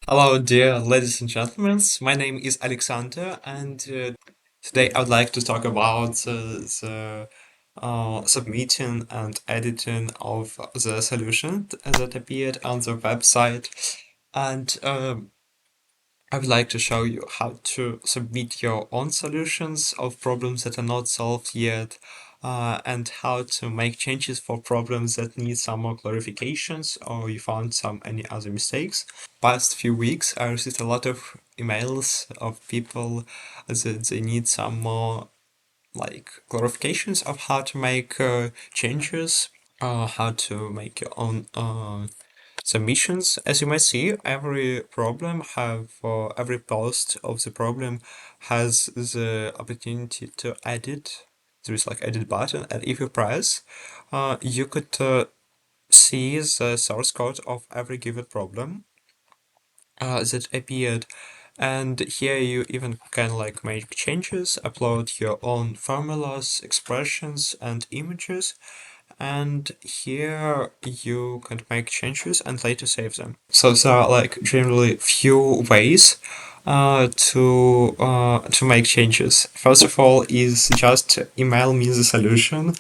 Hello, dear ladies and gentlemen. My name is Alexander, and today I would like to talk about the submitting and editing of the solution that appeared on the website. And I would like to show you how to submit your own solutions of problems that are not solved yet, and how to make changes for problems that need some more clarifications or you found some any other mistakes. Past few weeks, I received a lot of emails of people that they need some more like clarifications of how to make changes, how to make your own submissions. As you might see, every problem every post of the problem has the opportunity to edit. There is like edit button, and if you press, you could see the source code of every given problem that appeared. And here you even can like make changes, upload your own formulas, expressions, and images. And here you can make changes and later save them. So there are like generally few ways to make changes. First of all, is just email me the solution,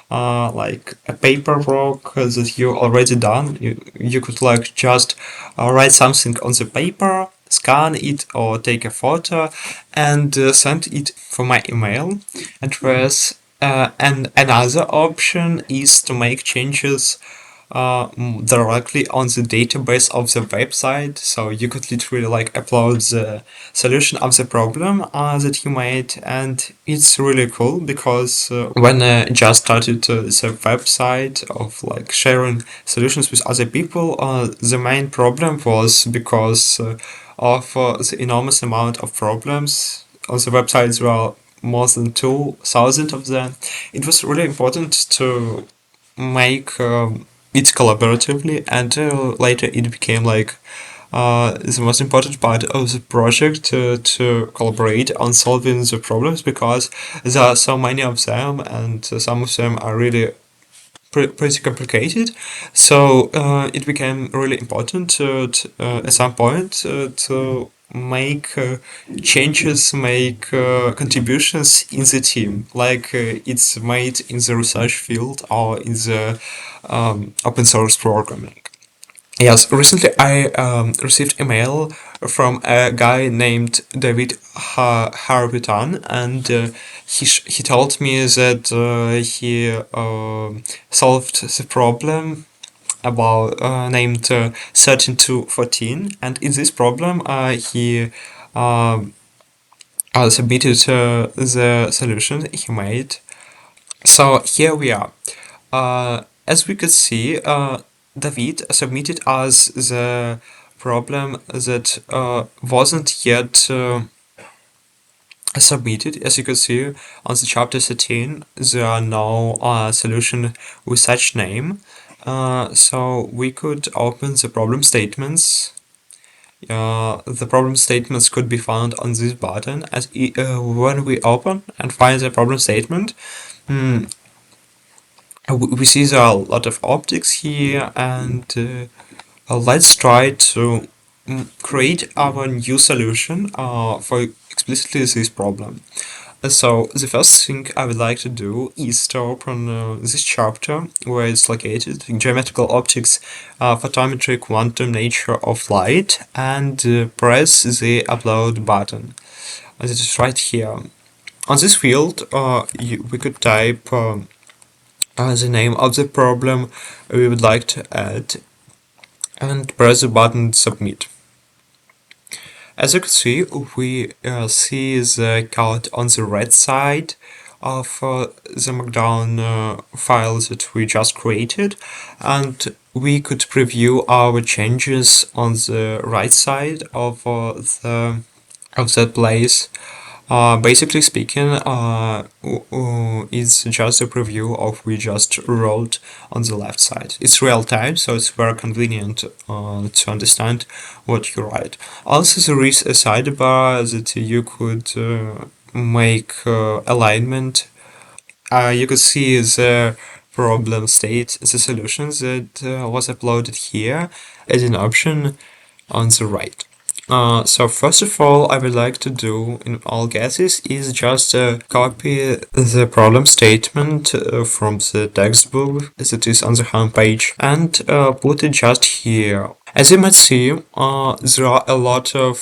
like a paperwork that you already done. You could like just write something on the paper, scan it or take a photo and send it for my email address. And another option is to make changes directly on the database of the website. So you could literally like upload the solution of the problem that you made, and it's really cool because when I just started the website of like sharing solutions with other people, the main problem was because of the enormous amount of problems on the website. There are more than 2,000 of them. It was really important to make it collaboratively, and later it became like the most important part of the project to collaborate on solving the problems, because there are so many of them, and some of them are really pretty complicated. So it became really important at some point to make changes, make contributions in the team, like it's made in the research field or in the open source programming. Yes, recently I received email from a guy named David Harvitan, and he told me that he solved the problem about named 13 to 14, and in this problem he submitted the solution he made. So here we are. As we could see, David submitted us the problem that wasn't yet submitted. As you can see on the chapter 13, there are no solution with such name. So we could open the problem statements. The problem statements could be found on this button. When we open and find the problem statement, we see there are a lot of objects here, and let's try to create our new solution for explicitly this problem. So the first thing I would like to do is to open this chapter where it's located, geometrical optics, photometry, quantum nature of light, and press the upload button. It is right here. On this field, we could type the name of the problem we would like to add and press the button submit. As you can see, we see the code on the right side of the Markdown file that we just created, and we could preview our changes on the right side of that place. Basically speaking, it's just a preview of we just wrote on the left side. It's real time, so it's very convenient to understand what you write. Also, there is a sidebar that you could make alignment. You could see the problem state, the solution that was uploaded here as an option on the right. So first of all, I would like to do in all cases is just copy the problem statement from the textbook that is on the home page and put it just here. As you might see, there are a lot of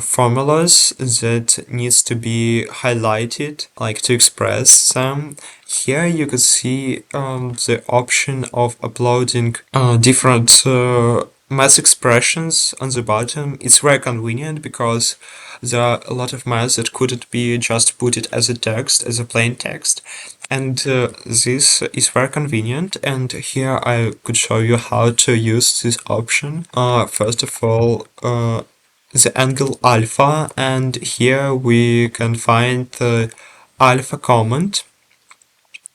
formulas that needs to be highlighted, like to express them. Here you could see the option of uploading different math expressions on the bottom. It's very convenient because there are a lot of math that couldn't be just put it as a text, as a plain text. And this is very convenient, and here I could show you how to use this option. First of all, the angle alpha, and here we can find the alpha comment.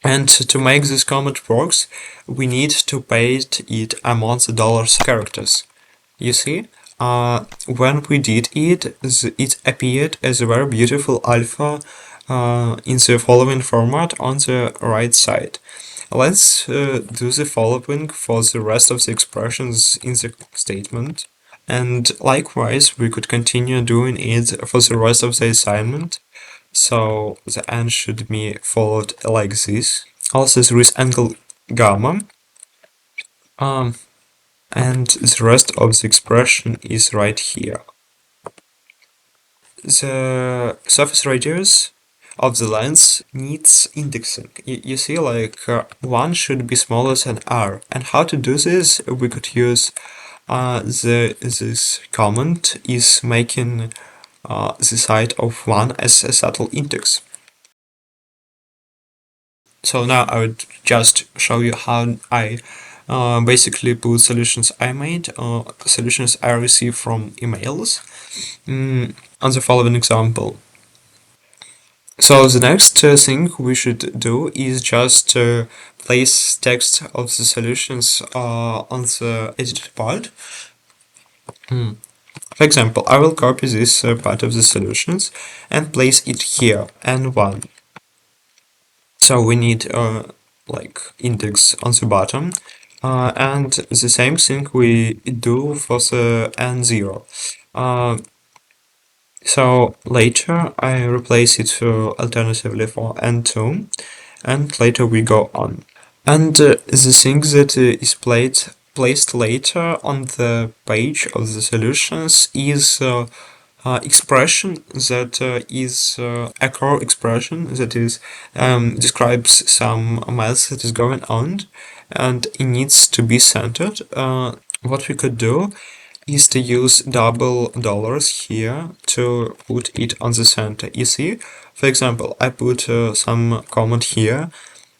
And to make this comment works, we need to paste it among the dollars characters. You see, when we did it, it appeared as a very beautiful alpha in the following format on the right side. Let's do the following for the rest of the expressions in the statement. And likewise, we could continue doing it for the rest of the assignment. So the end should be followed like this. Also, there is angle gamma. And the rest of the expression is right here. The surface radius of the lens needs indexing. You see, like 1 should be smaller than r. And how to do this? We could use this comment is making the side of 1 as a subtle index. So now I would just show you how I basically put solutions I made, solutions I received from emails, on the following example. So the next thing we should do is just place text of the solutions on the edited part. For example, I will copy this part of the solutions and place it here, N1. So we need like index on the bottom, and the same thing we do for the N0. So later I replace it alternatively for N2, and later we go on. And the thing that is placed later on the page of the solutions is expression that is a core expression that is describes some math that is going on, and it needs to be centered. What we could do is to use double dollars here to put it on the center. You see, for example, I put some comment here,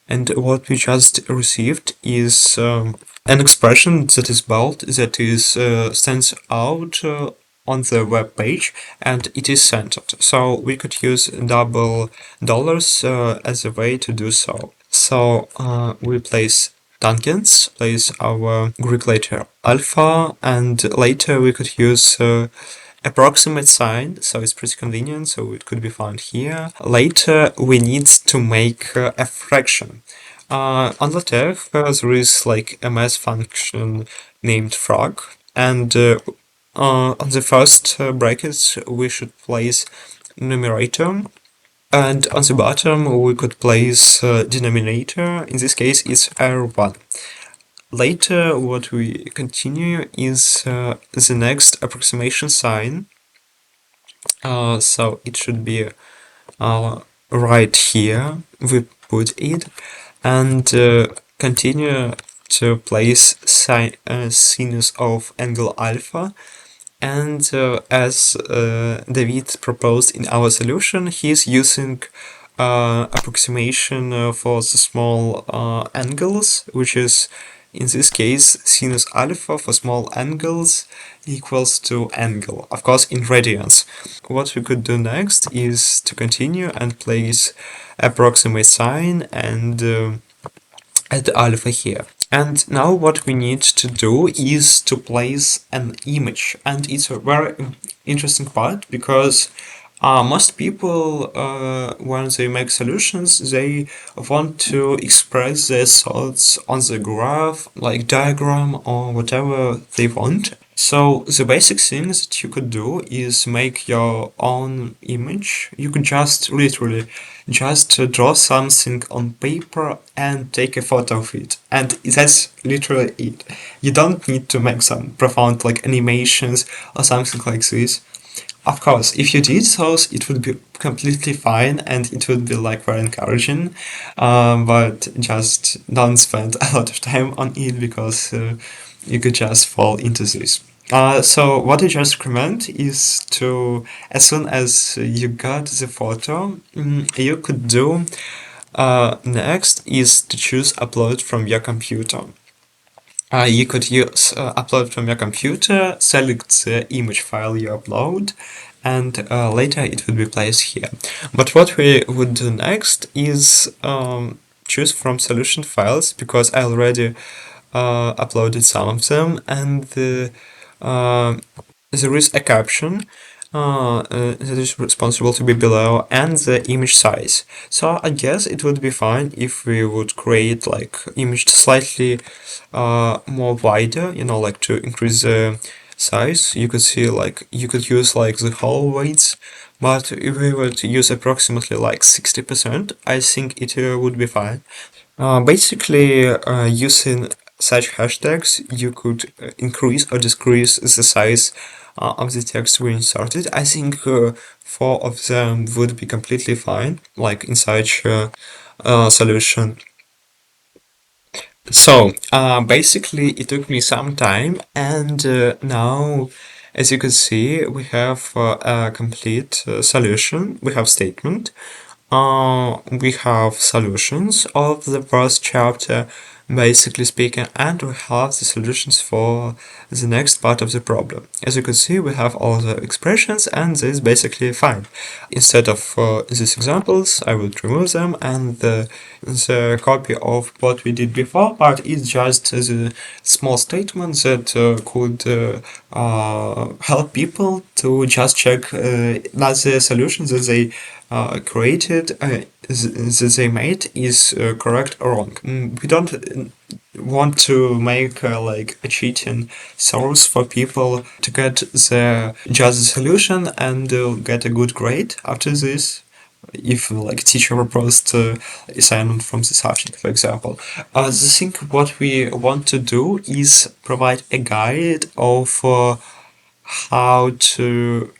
and what we just received is an expression that is bold, that is stands out on the web page, and it is centered. So we could use double dollars as a way to do so. So we place tangents, place our Greek letter alpha, and later we could use approximate sign, so it's pretty convenient, so it could be found here. Later we need to make a fraction. On LaTeX there is like a math function named frog, and on the first brackets we should place numerator, and on the bottom we could place denominator. In this case it's R1. Later what we continue is the next approximation sign, so it should be right here. We put it and continue to place sinus of angle alpha, and as David proposed in our solution, he is using approximation for the small angles, which is in this case sinus alpha for small angles equals to angle, of course in radians. What we could do next is to continue and place approximate sign and add alpha here. And now what we need to do is to place an image, and it's a very interesting part because most people, when they make solutions, they want to express their thoughts on the graph, like diagram or whatever they want. So the basic thing that you could do is make your own image. You could just literally just draw something on paper and take a photo of it. And that's literally it. You don't need to make some profound like animations or something like this. Of course, if you did those, it would be completely fine and it would be like very encouraging. But just don't spend a lot of time on it because you could just fall into this. So what I just recommend is to, as soon as you got the photo, you could do next is to choose upload from your computer. You could use upload from your computer, select the image file you upload, and later it would be placed here. But what we would do next is choose from solution files, because I already uploaded some of them, and there is a caption that is responsible to be below, and the image size. So I guess it would be fine if we would create like image slightly more wider, like to increase the size. You could see like you could use like the whole weights, but if we were to use approximately like 60%, I think it would be fine. Basically, using such hashtags, you could increase or decrease the size of the text we inserted. I think four of them would be completely fine, like in such solution. So, basically, it took me some time, and now, as you can see, we have a complete solution. We have statement. We have solutions of the first chapter, basically speaking, and we have the solutions for the next part of the problem. As you can see, we have all the expressions, and this is basically fine. Instead of these examples, I would remove them, and the copy of what we did before part is just the small statement that could help people to just check that the solutions that they created, that they made is correct or wrong. We don't want to make like a cheating source for people to get the just the solution and get a good grade after this. If like teacher proposed assignment from the Savchenko, for example, the thing what we want to do is provide a guide of how to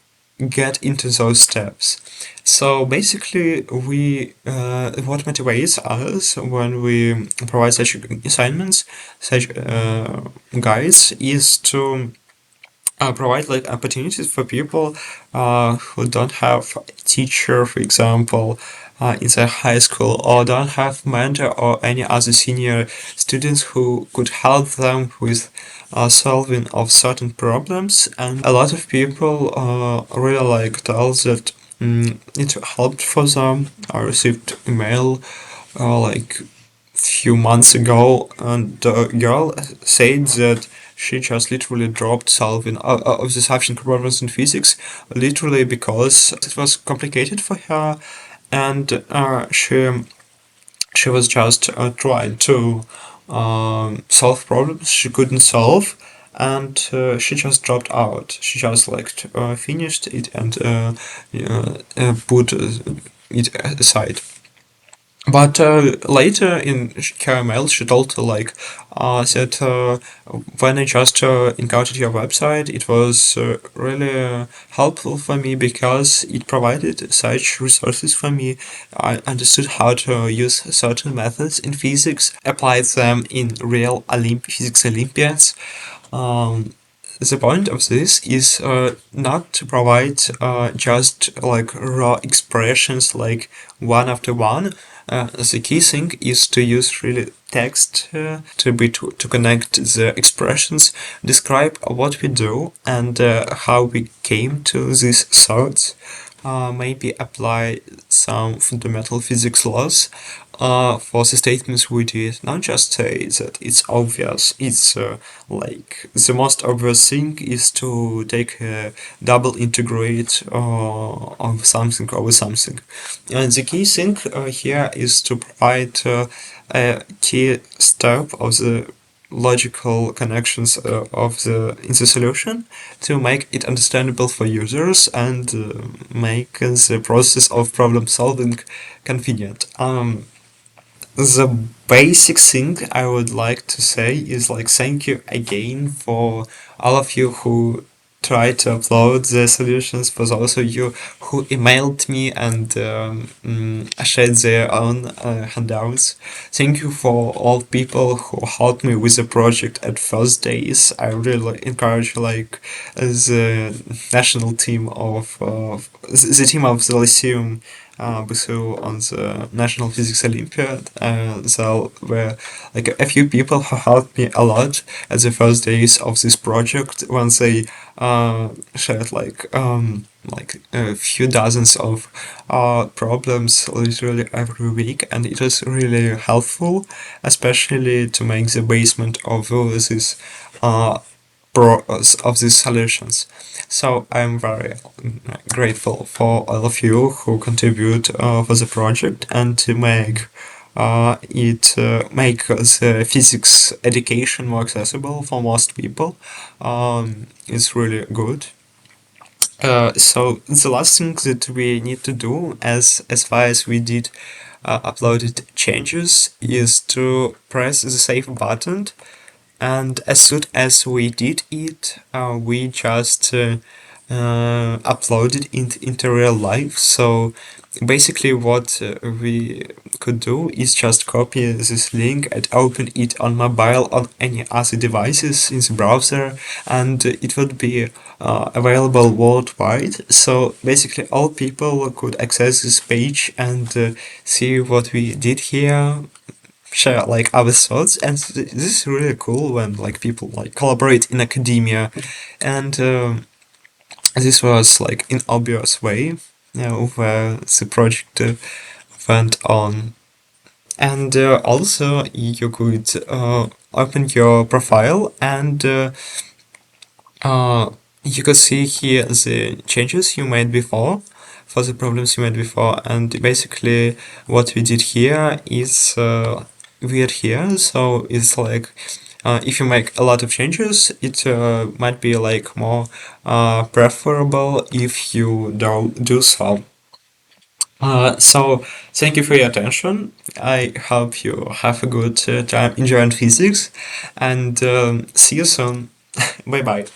get into those steps. So basically, we what motivates us when we provide such assignments, such guides, is to provide like opportunities for people who don't have a teacher, for example, in their high school, or don't have mentor or any other senior students who could help them with solving of certain problems. And a lot of people really like tell that it helped for them. I received email like few months ago, and the girl said that she just literally dropped solving of the Savchenko problems in physics, literally because it was complicated for her, and she was just trying to solve problems she couldn't solve, and she just dropped out. She just like finished it and put it aside. But later in her email, she told like that when I just encountered your website, it was really helpful for me because it provided such resources for me. I understood how to use certain methods in physics, applied them in real physics Olympiads. The point of this is not to provide just like raw expressions like one after one. The key thing is to use really text to connect the expressions, describe what we do and how we came to these thoughts. Maybe apply some fundamental physics laws for the statements we did. Not just say that it's obvious. It's like the most obvious thing is to take a double integrate of something over something. And the key thing here is to provide a key step of the logical connections of the solution to make it understandable for users and make the process of problem solving convenient. The basic thing I would like to say is like thank you again for all of you who tried to upload the solutions, for those of you who emailed me and shared their own handouts. Thank you for all people who helped me with the project at first days. I really encourage like the national team of the team of the Lyceum BSU on the National Physics Olympiad. So were like a few people who helped me a lot at the first days of this project when they shared like a few dozens of problems literally every week, and it was really helpful, especially to make the basement of these uh, of these solutions. So I'm very grateful for all of you who contribute for the project and to make it make the physics education more accessible for most people. It's really good. So the last thing that we need to do, as far as we did uploaded changes, is to press the save button, and as soon as we did it, we just uploaded it into real life. So basically what we could do is just copy this link and open it on mobile on any other devices in the browser, and it would be available worldwide. So basically all people could access this page and see what we did here, share like our thoughts, and this is really cool when like people like collaborate in academia, and this was like in obvious way, where the project went on. And also you could open your profile and you could see here the changes you made before for the problems you made before, and basically what we did here is weird here. So it's like if you make a lot of changes, it might be like more preferable if you do so. So thank you for your attention. I hope you have a good time enjoying physics, and see you soon. Bye bye.